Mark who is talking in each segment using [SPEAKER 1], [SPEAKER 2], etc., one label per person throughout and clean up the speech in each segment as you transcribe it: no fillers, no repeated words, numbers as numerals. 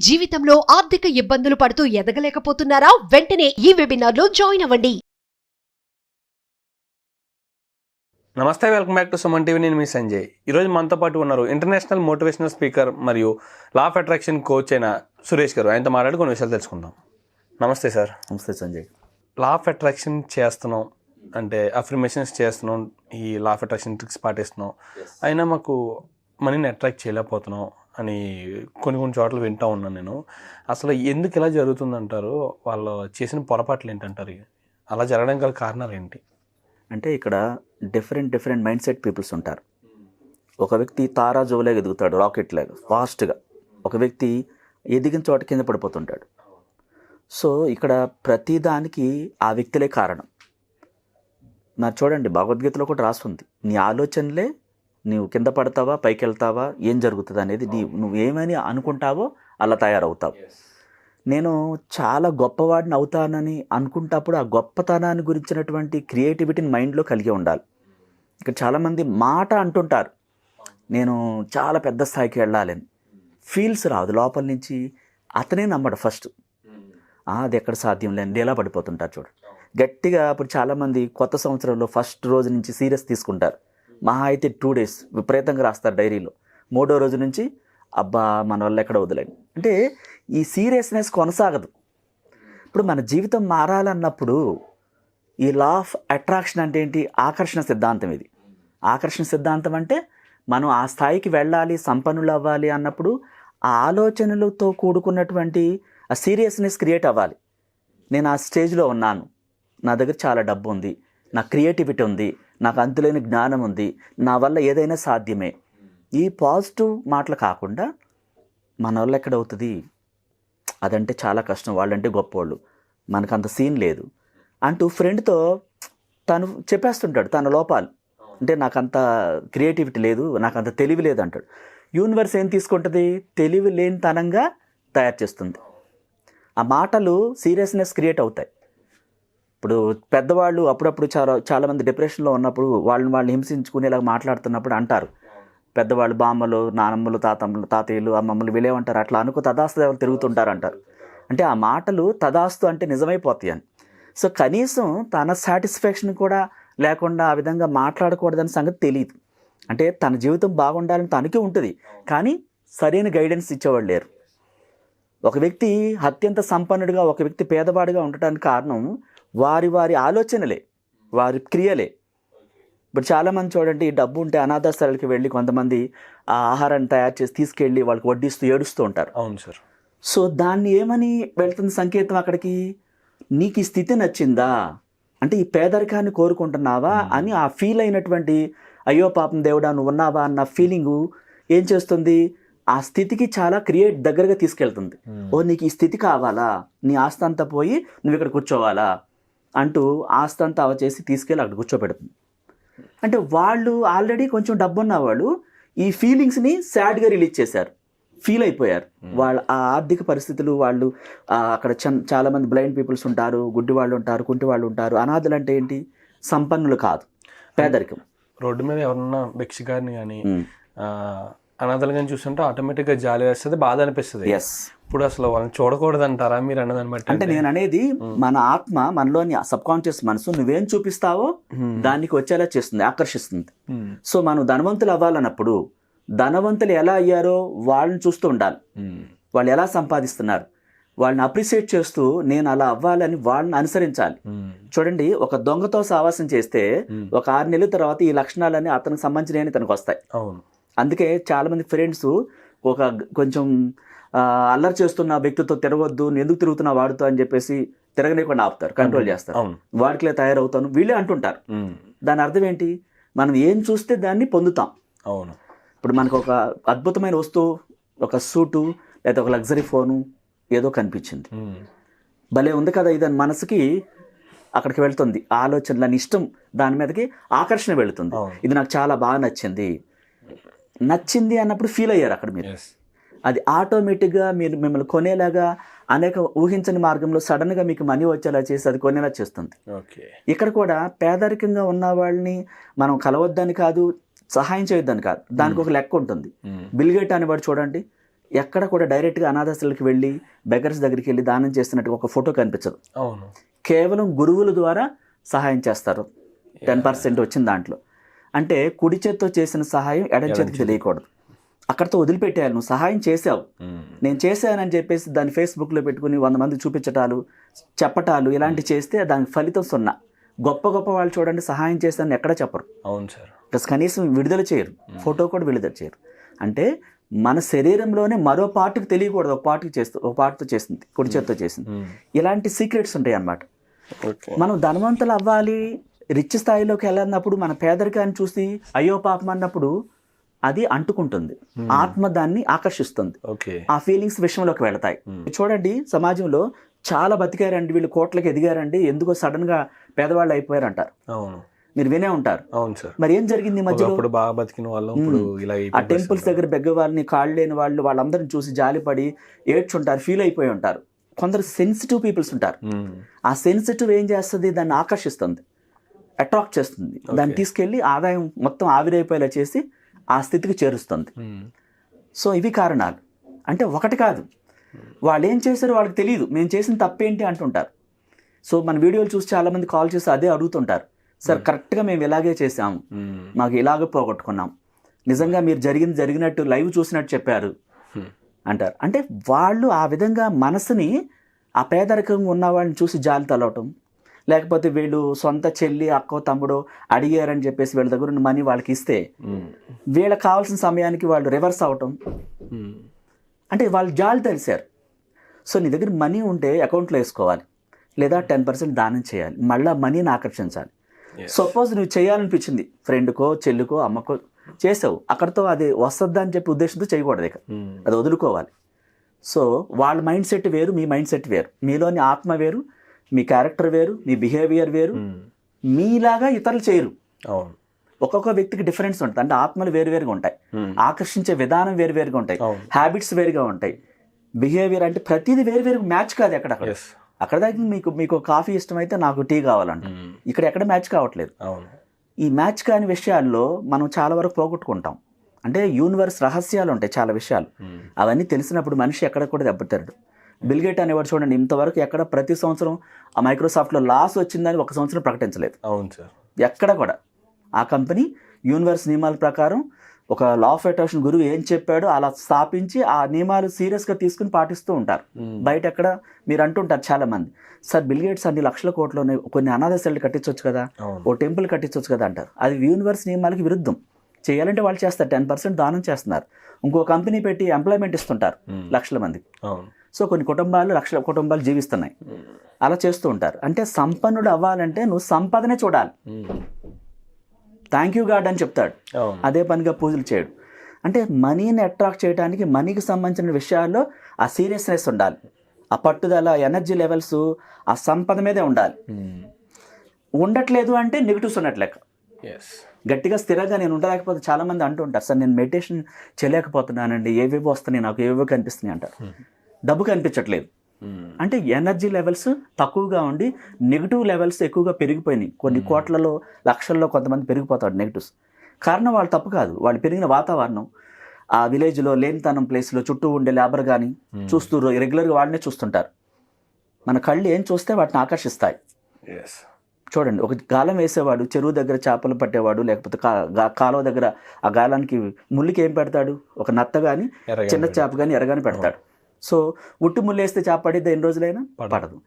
[SPEAKER 1] జీవితంలో ఆర్థిక ఇబ్బందులు పడుతూ ఎదగలేకపోతున్నారా? వెంటనే ఈ వెబినార్లో జాయిన్ అవ్వండి.
[SPEAKER 2] నమస్తే, welcome back to Suman TV. నేను మీ సంజయ్. ఈరోజు మనతో పాటు ఉన్నారు ఇంటర్నేషనల్ మోటివేషనల్ స్పీకర్ మరియు లా ఆఫ్ అట్రాక్షన్ కోచ్ అయిన సురేష్ గారు. ఆయనతో మాట్లాడి కొన్ని విషయాలు తెలుసుకుందాం. నమస్తే సార్.
[SPEAKER 3] నమస్తే సంజయ్.
[SPEAKER 2] లా ఆఫ్ అట్రాక్షన్ చేస్తున్నాం అంటే అఫర్మేషన్స్ చేస్తున్నాం, ఈ లా ఆఫ్ అట్రాక్షన్ ట్రిక్స్ పాటిస్తున్నాం, అయినా మాకు మనీని అట్రాక్ట్ చేయలేకపోతున్నాం అని కొన్ని చోట్ల వింటూ ఉన్నాను నేను. అసలు ఎందుకు ఇలా జరుగుతుందంటారు? వాళ్ళు చేసిన పొరపాట్లు ఏంటంటారు? అలా జరగడానికి గల కారణాలు ఏంటి?
[SPEAKER 3] అంటే ఇక్కడ డిఫరెంట్ మైండ్ సెట్ పీపుల్స్ ఉంటారు. ఒక వ్యక్తి తారా జోలాగా ఎదుగుతాడు, రాకెట్ లాగా ఫాస్ట్గా. ఒక వ్యక్తి ఎదిగిన చోట కింద పడిపోతుంటాడు. సో ఇక్కడ ప్రతిదానికి ఆ వ్యక్తులే కారణం. నాకు చూడండి, భగవద్గీతలో కూడా రాస్తుంది, నీ ఆలోచనలే నీవు కింద పడతావా పైకి వెళ్తావా ఏం జరుగుతుంది అనేది నువ్వు ఏమని అనుకుంటావో అలా తయారవుతావు. నేను చాలా గొప్పవాడిని అవుతానని అనుకుంటప్పుడు ఆ గొప్పతనాన్ని గురించినటువంటి క్రియేటివిటీని మైండ్లో కలిగి ఉండాలి. ఇక్కడ చాలామంది మాట అంటుంటారు, నేను చాలా పెద్ద స్థాయికి వెళ్ళాలని. ఫీల్స్ రాదు లోపల నుంచి. అతనే నమ్మడు ఫస్ట్. అది ఎక్కడ సాధ్యం లేని ఎలా పడిపోతుంటారు చూడు. గట్టిగా ఇప్పుడు చాలామంది కొత్త సంవత్సరంలో ఫస్ట్ రోజు నుంచి సీరియస్ తీసుకుంటారు. మహా అయితే 2 days విపరీతంగా రాస్తారు డైరీలో. 3వ రోజు నుంచి అబ్బా మన వల్ల ఎక్కడ వదిలేండి అంటే ఈ సీరియస్నెస్ కొనసాగదు. ఇప్పుడు మన జీవితం మారాలన్నప్పుడు ఈ లా ఆఫ్ అట్రాక్షన్ అంటే ఏంటి? ఆకర్షణ సిద్ధాంతం. ఇది ఆకర్షణ సిద్ధాంతం అంటే మనం ఆ స్థాయికి వెళ్ళాలి, సంపన్నులు అవ్వాలి అన్నప్పుడు ఆ ఆలోచనలతో కూడుకున్నటువంటి ఆ సీరియస్నెస్ క్రియేట్ అవ్వాలి. నేను ఆ స్టేజ్లో ఉన్నాను, నా దగ్గర చాలా డబ్బు ఉంది, నా క్రియేటివిటీ ఉంది, నాకు అంతులేని జ్ఞానం ఉంది, నా వల్ల ఏదైనా సాధ్యమే. ఈ పాజిటివ్ మాటలు కాకుండా మన వల్ల ఎక్కడవుతుంది, అదంటే చాలా కష్టం, వాళ్ళంటే గొప్పవాళ్ళు, మనకంత సీన్ లేదు అంటూ ఫ్రెండ్తో తను చెప్పేస్తుంటాడు తన లోపాలు. అంటే నాకంత క్రియేటివిటీ లేదు, నాకంత తెలివి లేదు అంటాడు. యూనివర్స్ ఏం తీసుకుంటుంది? తెలివి లేనితనంగా తయారు చేస్తుంది. ఆ మాటలు సీరియస్నెస్ క్రియేట్ అవుతాయి. ఇప్పుడు పెద్దవాళ్ళు అప్పుడప్పుడు చాలామంది డిప్రెషన్లో ఉన్నప్పుడు వాళ్ళని హింసించుకునేలా మాట్లాడుతున్నప్పుడు అంటారు, పెద్దవాళ్ళు బామ్మలు, నానమ్మలు, తాతయ్యలు, అమ్మమ్మలు వీళ్ళేమంటారు, అట్లా అనుకో తదాస్తు ఎవరు తిరుగుతుంటారు అంటారు. అంటే ఆ మాటలు తదాస్తు అంటే నిజమైపోతాయి అని. సో కనీసం తన సాటిస్ఫాక్షన్ కూడా లేకుండా ఆ విధంగా మాట్లాడకూడదని సంగతి తెలియదు. అంటే తన జీవితం బాగుండాలని తనకి ఉంటుంది, కానీ సరైన గైడెన్స్ ఇచ్చేవాళ్ళు లేరు. ఒక వ్యక్తి అత్యంత సంపన్నుడిగా, ఒక వ్యక్తి పేదవాడిగా ఉండటానికి కారణం వారి ఆలోచనలే, వారి క్రియలే. ఇప్పుడు చాలామంది చూడండి, డబ్బు ఉంటే అనాథాశ్రమాలకు వెళ్ళి కొంతమంది ఆ ఆహారాన్ని తయారు చేసి తీసుకెళ్ళి వాళ్ళకి వడ్డిస్తూ ఏడుస్తూ ఉంటారు.
[SPEAKER 2] అవును సార్. సో
[SPEAKER 3] దాన్ని ఏమని వెళ్తుంది సంకేతం అక్కడికి? నీకు ఈ స్థితి నచ్చిందా అంటే ఈ పేదరికాన్ని కోరుకుంటున్నావా అని ఆ ఫీల్ అయినటువంటి అయ్యో పాపం దేవుడా నువ్వు ఉన్నావా అన్న ఫీలింగు ఏం చేస్తుంది? ఆ స్థితికి చాలా దగ్గరగా తీసుకెళ్తుంది. ఓ నీకు ఈ స్థితి కావాలా, నీ ఆస్తి అంతా పోయి నువ్వు ఇక్కడ కూర్చోవాలా అంటూ ఆస్తి అంతా చేసి తీసుకెళ్ళి అక్కడ కూర్చోబెడుతుంది. అంటే వాళ్ళు ఆల్రెడీ కొంచెం డబ్బు ఉన్న వాళ్ళు ఈ ఫీలింగ్స్ని సాడ్గా రిలీజ్ చేశారు, ఫీల్ అయిపోయారు. వాళ్ళ ఆ ఆర్థిక పరిస్థితులు, వాళ్ళు అక్కడ చాలామంది బ్లైండ్ పీపుల్స్ ఉంటారు, గుడ్డి వాళ్ళు ఉంటారు, కుంటి వాళ్ళు ఉంటారు. అనాథులు అంటే ఏంటి? సంపన్నులు కాదు, పేదరికం.
[SPEAKER 2] రోడ్డు మీద ఎవరన్నా భిక్షగారిని కానీ అనాథలు కానీ చూస్తుంటే ఆటోమేటిక్గా జాలి వేస్తుంది, బాధ అనిపిస్తుంది. ఇప్పుడు అసలు వాళ్ళని చూడకూడదు అంటారా మీరు అన్నదాన్ని బట్టి?
[SPEAKER 3] అంటే నేను అనేది మన ఆత్మ, మనలోని సబ్ కాన్షియస్ మనసు నువ్వేం చూపిస్తావో దానికి వచ్చేలా చేస్తుంది, ఆకర్షిస్తుంది. సో మనం ధనవంతులు అవ్వాలన్నప్పుడు ధనవంతులు ఎలా అయ్యారో వాళ్ళని చూస్తూ ఉండాలి. వాళ్ళు ఎలా సంపాదిస్తున్నారు వాళ్ళని అప్రిషియేట్ చేస్తూ నేను అలా అవ్వాలని వాళ్ళని అనుసరించాలి. చూడండి, ఒక దొంగతో సావాసం చేస్తే ఒక 6 నెలల తర్వాత ఈ లక్షణాలన్నీ అతనికి సంబంధించినవి తనకు వస్తాయి. అందుకే చాలామంది ఫ్రెండ్స్ ఒక కొంచెం అల్లరి చేస్తున్న వ్యక్తితో తిరగొద్దు, ఎందుకు తిరుగుతున్నా వాడుతో అని చెప్పేసి తిరగలేకుండా ఆపుతారు, కంట్రోల్ చేస్తారు. వాడికిలే తయారవుతాను వీళ్ళే అంటుంటారు. దాని అర్థం ఏంటి? మనం ఏం చూస్తే దాన్ని పొందుతాం.
[SPEAKER 2] అవును.
[SPEAKER 3] ఇప్పుడు మనకు ఒక అద్భుతమైన వస్తువు, ఒక సూటు లేదా ఒక లగ్జరీ ఫోను ఏదో కనిపించింది, భలే ఉంది కదా ఇదని మనసుకి అక్కడికి వెళ్తుంది. ఆలోచనలని ఇష్టం దాని మీదకి ఆకర్షణ వెళుతుంది. ఇది నాకు చాలా బాగా నచ్చింది అన్నప్పుడు ఫీల్ అయ్యారు అక్కడ మీరు. అది ఆటోమేటిక్గా మిమ్మల్ని కొనేలాగా అనేక ఊహించని మార్గంలో సడన్గా మీకు మనీ వచ్చేలా చేసి అది కొనేలా చేస్తుంది. ఇక్కడ కూడా పేదరికంగా ఉన్న వాళ్ళని మనం కలవద్దని కాదు, సహాయం చేయొద్దని కాదు, దానికి ఒక లెక్క ఉంటుంది. బిల్ గేట్ అనేవాడు చూడండి, ఎక్కడ కూడా డైరెక్ట్గా అనాథాశ్రమాలకు వెళ్ళి బెగర్స్ దగ్గరికి వెళ్ళి దానం చేస్తున్నట్టు ఒక ఫోటో కనిపించదు.
[SPEAKER 2] అవును.
[SPEAKER 3] కేవలం గురువుల ద్వారా సహాయం చేస్తారు. 10% వచ్చిన దాంట్లో అంటే కుడి చేత్తో చేసిన సహాయం ఎడం చేతికి తెలియకూడదు. అక్కడితో వదిలిపెట్టేయాలి. నువ్వు సహాయం చేసావు, నేను చేశానని చెప్పేసి దాన్ని ఫేస్బుక్లో పెట్టుకుని 100 మంది చూపించటాలు చెప్పటాలు ఇలాంటివి చేస్తే దానికి ఫలితం 0. గొప్ప గొప్ప వాళ్ళు చూడండి సహాయం చేస్తానని ఎక్కడ చెప్పరు.
[SPEAKER 2] అవును సార్.
[SPEAKER 3] ప్లస్ కనీసం విడుదల చేయరు, ఫోటో కూడా విడుదల చేయరు. అంటే మన శరీరంలోనే మరో పార్ట్కి తెలియకూడదు, ఒక పార్ట్తో చేసింది, కుడి చేత్తో చేసింది. ఇలాంటి సీక్రెట్స్ ఉంటాయి అన్నమాట. మనం ధనవంతులు అవ్వాలి, రిచ్ స్థాయిలోకి వెళ్ళినప్పుడు మన పేదరికాన్ని చూసి అయ్యో పాపం అన్నప్పుడు అది అంటుకుంటుంది, ఆత్మ దాన్ని ఆకర్షిస్తుంది, ఆ ఫీలింగ్స్ విషయంలోకి వెళతాయి. చూడండి సమాజంలో చాలా బతికారండి వీళ్ళు, కోట్లకి ఎదిగారండి, ఎందుకో సడన్ గా పేదవాళ్ళు అయిపోయారు అంటారు. మీరు వినే ఉంటారు.
[SPEAKER 2] అవును సార్.
[SPEAKER 3] మరి ఏం జరిగింది మధ్యలో?
[SPEAKER 2] బాగా బతికిన వాళ్ళు ఆ
[SPEAKER 3] టెంపుల్స్ దగ్గర బెగ్గవారిని, కాళ్ళు లేని వాళ్ళు, వాళ్ళందరిని చూసి జాలిపడి ఏడ్చుంటారు, ఫీల్ అయిపోయి ఉంటారు. కొందరు సెన్సిటివ్ పీపుల్స్ ఉంటారు. ఆ సెన్సిటివ్ ఏం చేస్తుంది, దాన్ని ఆకర్షిస్తుంది, అట్రాక్ట్ చేస్తుంది, దాన్ని తీసుకెళ్ళి ఆదాయం మొత్తం ఆవిరైపోయేలా చేసి ఆ స్థితికి చేరుస్తుంది. సో ఇవి కారణాలు. అంటే ఒకటి కాదు, వాళ్ళు ఏం చేశారో వాళ్ళకి తెలియదు, మేము చేసిన తప్పేంటి అంటుంటారు. సో మన వీడియోలు చూసి చాలామంది కాల్ చేసి అదే అడుగుతుంటారు, సార్ కరెక్ట్గా మేము ఇలాగే చేసాము, మాకు ఇలాగే పోగొట్టుకున్నాం, నిజంగా మీరు జరిగినట్టు లైవ్ చూసినట్టు చెప్పారు అంటారు. అంటే వాళ్ళు ఆ విధంగా మనసుని ఆ పేదరికంగా ఉన్న వాళ్ళని చూసి జాలి తలవటం, లేకపోతే వీళ్ళు సొంత చెల్లి అక్కో తమ్ముడో అడిగారని చెప్పేసి వీళ్ళ దగ్గర ఉన్న మనీ వాళ్ళకి ఇస్తే వీళ్ళకి కావాల్సిన సమయానికి వాళ్ళు రివర్స్ అవటం, అంటే వాళ్ళు జాలి తెలిసారు. సో నీ దగ్గర మనీ ఉంటే అకౌంట్లో వేసుకోవాలి, లేదా 10% దానం చేయాలి, మళ్ళీ మనీని ఆకర్షించాలి. సపోజ్ నువ్వు చేయాలనిపించింది, ఫ్రెండ్కో చెల్లికో అమ్మకో చేసావు, అక్కడితో అది వస్తుందా అని చెప్పి ఉద్దేశంతో చేయకూడదు, ఇక అది వదులుకోవాలి. సో వాళ్ళ మైండ్ సెట్ వేరు, మీ మైండ్ సెట్ వేరు, మీలోని ఆత్మ వేరు, మీ క్యారెక్టర్ వేరు, మీ బిహేవియర్ వేరు, మీలాగా ఇతరులు చేయరు. ఒక్కొక్క వ్యక్తికి డిఫరెన్స్ ఉంటుంది. అంటే ఆత్మలు వేరువేరుగా ఉంటాయి, ఆకర్షించే విధానం వేరువేరుగా ఉంటాయి, హ్యాబిట్స్ వేరుగా ఉంటాయి, బిహేవియర్ అంటే ప్రతిదీ వేరువేరు, మ్యాచ్ కాదు ఎక్కడ. అక్కడ దాకా మీకు కాఫీ ఇష్టమైతే నాకు టీ కావాలంట, ఇక్కడ ఎక్కడ మ్యాచ్ కావట్లేదు. ఈ మ్యాచ్ కాని విషయాల్లో మనం చాలా వరకు పోగొట్టుకుంటాం. అంటే యూనివర్స్ రహస్యాలు ఉంటాయి చాలా విషయాలు, అవన్నీ తెలిసినప్పుడు మనిషి ఎక్కడ కూడా దెబ్బతిరడు. బిల్గేట్ అనేవాడు చూడండి, ఇంతవరకు ఎక్కడ ప్రతి సంవత్సరం ఆ మైక్రోసాఫ్ట్లో లాస్ వచ్చిందని ఒక సంవత్సరం ప్రకటించలేదు. అవును సార్. ఎక్కడ కూడా ఆ కంపెనీ యూనివర్స్ నియమాల ప్రకారం ఒక లా ఆఫ్ అట్రాక్షన్ గురువు ఏం చెప్పాడో అలా స్థాపించి ఆ నియమాలు సీరియస్గా తీసుకుని పాటిస్తూ ఉంటారు. బయట ఎక్కడ మీరు అంటుంటారు చాలా మంది, సార్ బిల్గేట్స్ అన్ని లక్షల కోట్లు కొన్ని అనాథాశ్రమాలు కట్టించవచ్చు కదా, ఓ టెంపుల్ కట్టించవచ్చు కదా అంటారు. అది యూనివర్స్ నియమాలకి విరుద్ధం. చేయాలంటే వాళ్ళు చేస్తారు, 10% దానం చేస్తున్నారు, ఇంకో కంపెనీ పెట్టి ఎంప్లాయ్మెంట్ ఇస్తుంటారు లక్షల మందికి. సో కొన్ని కుటుంబాలు, లక్షల కుటుంబాలు జీవిస్తున్నాయి, అలా చేస్తూ ఉంటారు. అంటే సంపన్నుడు అవ్వాలంటే నువ్వు సంపదనే చూడాలి. థ్యాంక్ యూ గాడ్ అని చెప్తాడు, అదే పనిగా పూజలు చేయడు. అంటే మనీని అట్రాక్ట్ చేయడానికి, మనీకి సంబంధించిన విషయాల్లో ఆ సీరియస్నెస్ ఉండాలి, ఆ పట్టుదల, ఎనర్జీ లెవెల్స్ ఆ సంపద మీదే ఉండాలి. ఉండట్లేదు అంటే నెగిటివ్స్ ఉన్నట్లెక్క. గట్టిగా స్థిరంగా నేను ఉండలేకపోతే చాలామంది అంటూ ఉంటారు, సార్ నేను మెడిటేషన్ చేయలేకపోతున్నానండి, ఏవేవో వస్తున్నాయి నాకు, ఏవేవో కనిపిస్తున్నాయి అంటారు. డబ్బు కనిపించట్లేదు అంటే ఎనర్జీ లెవెల్స్ తక్కువగా ఉండి నెగిటివ్ లెవెల్స్ ఎక్కువగా పెరిగిపోయినాయి. కొన్ని కోట్లలో, లక్షల్లో కొంతమంది పెరిగిపోతాడు నెగిటివ్స్. కారణం వాళ్ళు తప్పు కాదు, వాళ్ళు పెరిగిన వాతావరణం, ఆ విలేజ్లో లేనితనం ప్లేస్లో చుట్టూ ఉండే లేబర్ కానీ చూస్తూ రెగ్యులర్గా వాళ్ళనే చూస్తుంటారు. మన కళ్ళు ఏం చూస్తే వాటిని ఆకర్షిస్తాయి. చూడండి, ఒక గాలం వేసేవాడు చెరువు దగ్గర చేపలు పట్టేవాడు, లేకపోతే కాలువ దగ్గర ఆ గాలానికి ముళ్ళుకి ఏం పెడతాడు, ఒక నత్త కానీ చిన్న చేప కానీ ఎరగాని పెడతాడు. సో ఉట్టి ముళ్ళు వేస్తే చేప పడిద్దా ఎన్ని రోజులైనా? పడదు.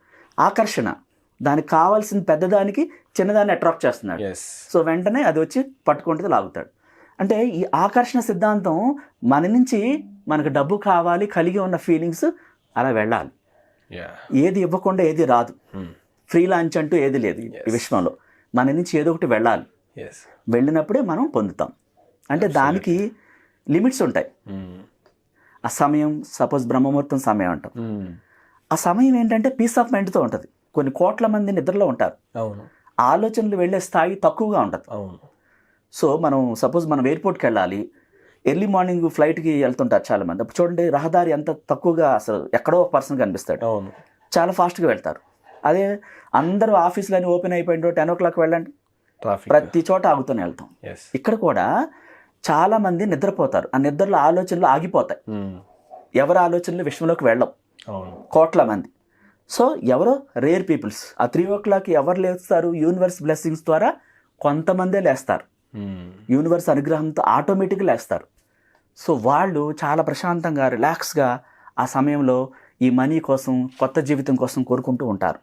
[SPEAKER 3] ఆకర్షణ, దానికి కావాల్సిన పెద్దదానికి చిన్నదాన్ని అట్రాక్ట్ చేస్తున్నాడు. సో వెంటనే అది వచ్చి పట్టుకుంటే లాగుతాడు. అంటే ఈ ఆకర్షణ సిద్ధాంతం మన నుంచి మనకు డబ్బు కావాలి, కలిగి ఉన్న ఫీలింగ్స్ అలా వెళ్ళాలి. ఏది ఇవ్వకుండా ఏది రాదు, ఫ్రీ లాంచ్ అంటూ ఏది లేదు ఈ విశ్వంలో. మన నుంచి ఏదో ఒకటి వెళ్ళాలి, వెళ్ళినప్పుడే మనం పొందుతాం. అంటే దానికి లిమిట్స్ ఉంటాయి. ఆ సమయం, సపోజ్ బ్రహ్మముహూర్తం సమయం అంటాం, ఆ సమయం ఏంటంటే పీస్ ఆఫ్ మైండ్తో ఉంటుంది. కొన్ని కోట్ల మంది నిద్రలో ఉంటారు, ఆలోచనలు వెళ్ళే స్థాయి తక్కువగా ఉంటుంది. సో మనం సపోజ్ మనం ఎయిర్పోర్ట్కి వెళ్ళాలి, ఎర్లీ మార్నింగ్ ఫ్లైట్కి వెళ్తుంటారు చాలామంది. అప్పుడు చూడండి రహదారి ఎంత తక్కువగా, అసలు ఎక్కడో ఒక పర్సన్ కనిపిస్తాడు, చాలా ఫాస్ట్గా వెళ్తారు. అదే అందరూ ఆఫీసులన్నీ ఓపెన్ అయిపోయిందో 10 o'clock వెళ్ళండి, ప్రతి చోట ఆగుతూనే వెళ్తాం. ఇక్కడ కూడా చాలా మంది నిద్రపోతారు, ఆ నిద్రలో ఆలోచనలు ఆగిపోతాయి. ఎవరి ఆలోచనలు విశ్వంలోకి వెళ్ళవు,
[SPEAKER 2] అవును.
[SPEAKER 3] కోట్ల మంది. సో ఎవరో రేర్ పీపుల్స్ ఆ 3 ఎవరు లేస్తారు? యూనివర్స్ బ్లెస్సింగ్స్ ద్వారా కొంతమందే లేస్తారు, యూనివర్స్ అనుగ్రహంతో ఆటోమేటిక్గా లేస్తారు. సో వాళ్ళు చాలా ప్రశాంతంగా రిలాక్స్గా ఆ సమయంలో ఈ మనీ కోసం, కొత్త జీవితం కోసం కోరుకుంటూ ఉంటారు.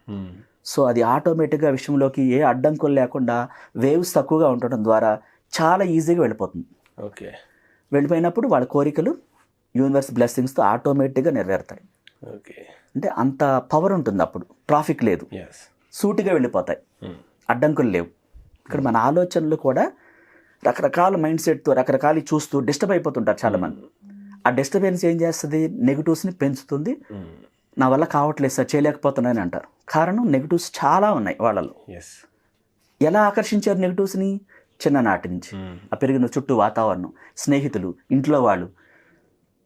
[SPEAKER 3] సో అది ఆటోమేటిక్గా విషయంలోకి ఏ అడ్డంకులు లేకుండా వేవ్స్ తక్కువగా ఉండటం ద్వారా చాలా ఈజీగా వెళ్ళిపోతుంది.
[SPEAKER 2] ఓకే.
[SPEAKER 3] వెళ్ళిపోయినప్పుడు వాళ్ళ కోరికలు యూనివర్స్ బ్లెస్సింగ్స్తో ఆటోమేటిక్గా నెరవేరుతాయి.
[SPEAKER 2] ఓకే.
[SPEAKER 3] అంటే అంత పవర్ ఉంటుంది. అప్పుడు ట్రాఫిక్ లేదు, సూటిగా వెళ్ళిపోతాయి, అడ్డంకులు లేవు. ఇక్కడ మన ఆలోచనలు కూడా రకరకాల మైండ్ సెట్తో రకరకాలు చూస్తూ డిస్టర్బ్ అయిపోతుంటారు చాలామంది. ఆ డిస్టర్బెన్స్ ఏం చేస్తుంది? నెగిటివ్స్ని పెంచుతుంది. నా వల్ల కావట్లేదు సార్, చేయలేకపోతున్నాను అంటారు. కారణం నెగిటివ్స్ చాలా ఉన్నాయి వాళ్ళలో. ఎలా ఆకర్షించారు నెగిటివ్స్ని? చిన్ననాటి నుంచి ఆ పెరిగిన చుట్టూ వాతావరణం, స్నేహితులు, ఇంట్లో వాళ్ళు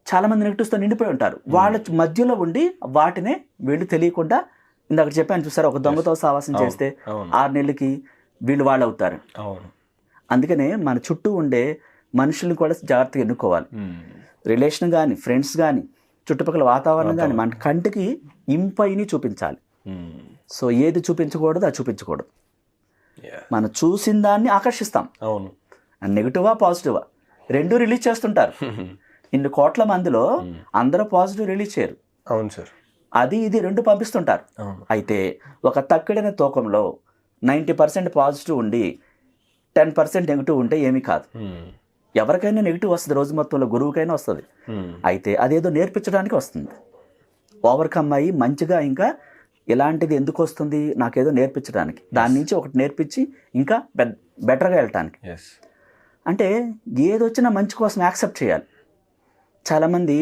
[SPEAKER 3] చాలామంది నెగిటివ్స్తో నిండిపోయి ఉంటారు. వాళ్ళ మధ్యలో ఉండి వాటినే వీళ్ళు తెలియకుండా, ఇందాక చెప్పాను చూసారు, ఒక దొంగతో సావాసం చేస్తే 6 నెలలకి వీళ్ళు వాళ్ళు అవుతారు. అందుకనే మన చుట్టూ ఉండే మనుషుల్ని కూడా జాగ్రత్తగా ఎన్నుకోవాలి. రిలేషన్ కానీ, ఫ్రెండ్స్ కానీ, చుట్టుపక్కల వాతావరణం కానీ మన కంటికి ఇంపైని చూపించాలి. సో ఏది చూపించకూడదు అది చూపించకూడదు. మనం చూసిన దాన్ని ఆకర్షిస్తాం.
[SPEAKER 2] అవును.
[SPEAKER 3] నెగిటివా పాజిటివా రెండు రిలీజ్ చేస్తుంటారు. ఇన్ని కోట్ల మందిలో అందరూ పాజిటివ్ రిలీజ్ చేయరు.
[SPEAKER 2] అవును సార్.
[SPEAKER 3] అది ఇది రెండు పంపిస్తుంటారు. అయితే ఒక తక్కిడిన తూకంలో 90% పాజిటివ్ ఉండి 10% నెగిటివ్ ఉంటే ఏమీ కాదు. ఎవరికైనా నెగిటివ్ వస్తుంది, రోజు మొత్తంలో గురువుకైనా వస్తుంది. అయితే అదేదో నేర్పించడానికి వస్తుంది. ఓవర్కమ్ అయ్యి మంచిగా ఇంకా ఇలాంటిది ఎందుకు వస్తుంది, నాకేదో నేర్పించడానికి, దాని నుంచి ఒకటి నేర్పించి ఇంకా బెటర్గా వెళ్ళటానికి. అంటే ఏదొచ్చినా మంచి కోసం యాక్సెప్ట్ చేయాలి. చాలామంది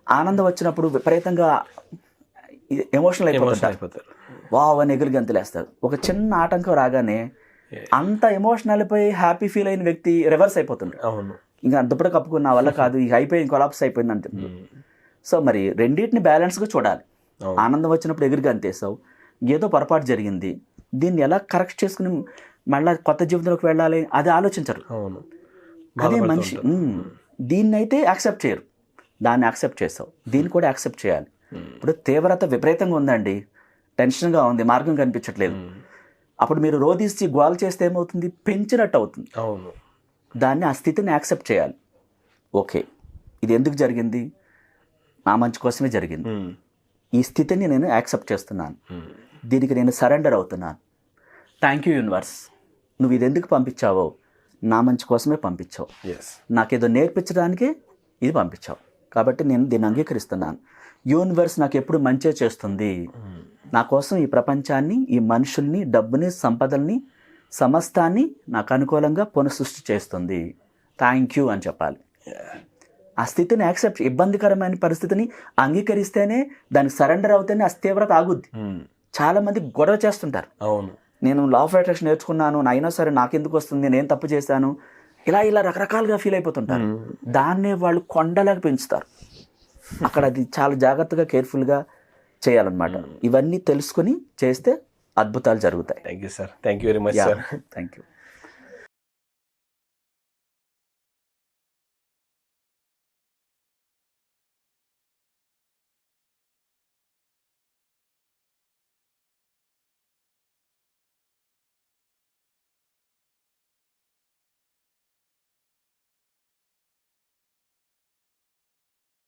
[SPEAKER 3] ఆనందం వచ్చినప్పుడు విపరీతంగా ఎమోషనల్ అయిపోతారు, వావ్ అని ఎగురు గంతులేస్తారు. ఒక చిన్న ఆటంకం రాగానే అంత ఎమోషనల్ అయిపోయి హ్యాపీ ఫీల్ అయిన వ్యక్తి రివర్స్ అయిపోతుంటాడు.
[SPEAKER 2] అవును.
[SPEAKER 3] ఇంకా అంతప్పుడు కప్పుకున్న నా వల్ల కాదు, ఇక అయిపోయి కొలాప్స్ అయిపోయింది అంటే. సో మరి రెండింటిని బ్యాలెన్స్గా చూడాలి. ఆనందం వచ్చినప్పుడు ఎగురు గంతేసావు, ఏదో పొరపాటు జరిగింది, దీన్ని ఎలా కరెక్ట్ చేసుకుని మళ్ళీ కొత్త జీవితంలోకి వెళ్ళాలి అది ఆలోచించరు. అదే మనిషి. దీన్ని అయితే యాక్సెప్ట్ చేయరు, దాన్ని యాక్సెప్ట్ చేస్తావు, దీన్ని కూడా యాక్సెప్ట్ చేయాలి. ఇప్పుడు తీవ్రత విపరీతంగా ఉందండి, టెన్షన్గా ఉంది, మార్గం కనిపించట్లేదు, అప్పుడు మీరు రోధించి గోల్ చేస్తే ఏమవుతుంది? పెంచినట్టు అవుతుంది.
[SPEAKER 2] అవును.
[SPEAKER 3] దాన్ని ఆ స్థితిని యాక్సెప్ట్ చేయాలి. ఓకే, ఇది ఎందుకు జరిగింది? నా మంచి కోసమే జరిగింది. ఈ స్థితిని నేను యాక్సెప్ట్ చేస్తున్నాను, దీనికి నేను సరెండర్ అవుతున్నాను. థ్యాంక్ యూ యూనివర్స్, నువ్వు ఇది ఎందుకు పంపించావో నా మంచి కోసమే పంపించావు, నాకేదో నేర్పించడానికే ఇది పంపించావు, కాబట్టి నేను దీన్ని అంగీకరిస్తున్నాను. యూనివర్స్ నాకు ఎప్పుడు మంచే చేస్తుంది, నా కోసం ఈ ప్రపంచాన్ని, ఈ మనుషుల్ని, డబ్బుని, సంపదల్ని, సమస్తాన్ని నాకు అనుకూలంగా పునఃసృష్టి చేస్తుంది, థ్యాంక్ యూ అని చెప్పాలి. ఆ స్థితిని యాక్సెప్ట్, ఇబ్బందికరమైన పరిస్థితిని అంగీకరిస్తేనే, దానికి సరెండర్ అవుతేనే ఆ తీవ్రత ఆగుద్ది. చాలామంది గొడవ చేస్తుంటారు.
[SPEAKER 2] అవును,
[SPEAKER 3] నేను లా ఆఫ్ అట్రాక్షన్ నేర్చుకున్నాను, అయినా సరే నాకెందుకు వస్తుంది, నేను తప్పు చేశాను, ఇలా రకరకాలుగా ఫీల్ అయిపోతుంటారు. దాన్నే వాళ్ళు కొండలాగా పెంచుతారు. అక్కడ అది చాలా జాగ్రత్తగా, కేర్ఫుల్గా చేయాలన్నమాట. ఇవన్నీ తెలుసుకుని చేస్తే అద్భుతాలు జరుగుతాయి.
[SPEAKER 2] Thank you sir. Thank you very much sir.
[SPEAKER 3] Thank you.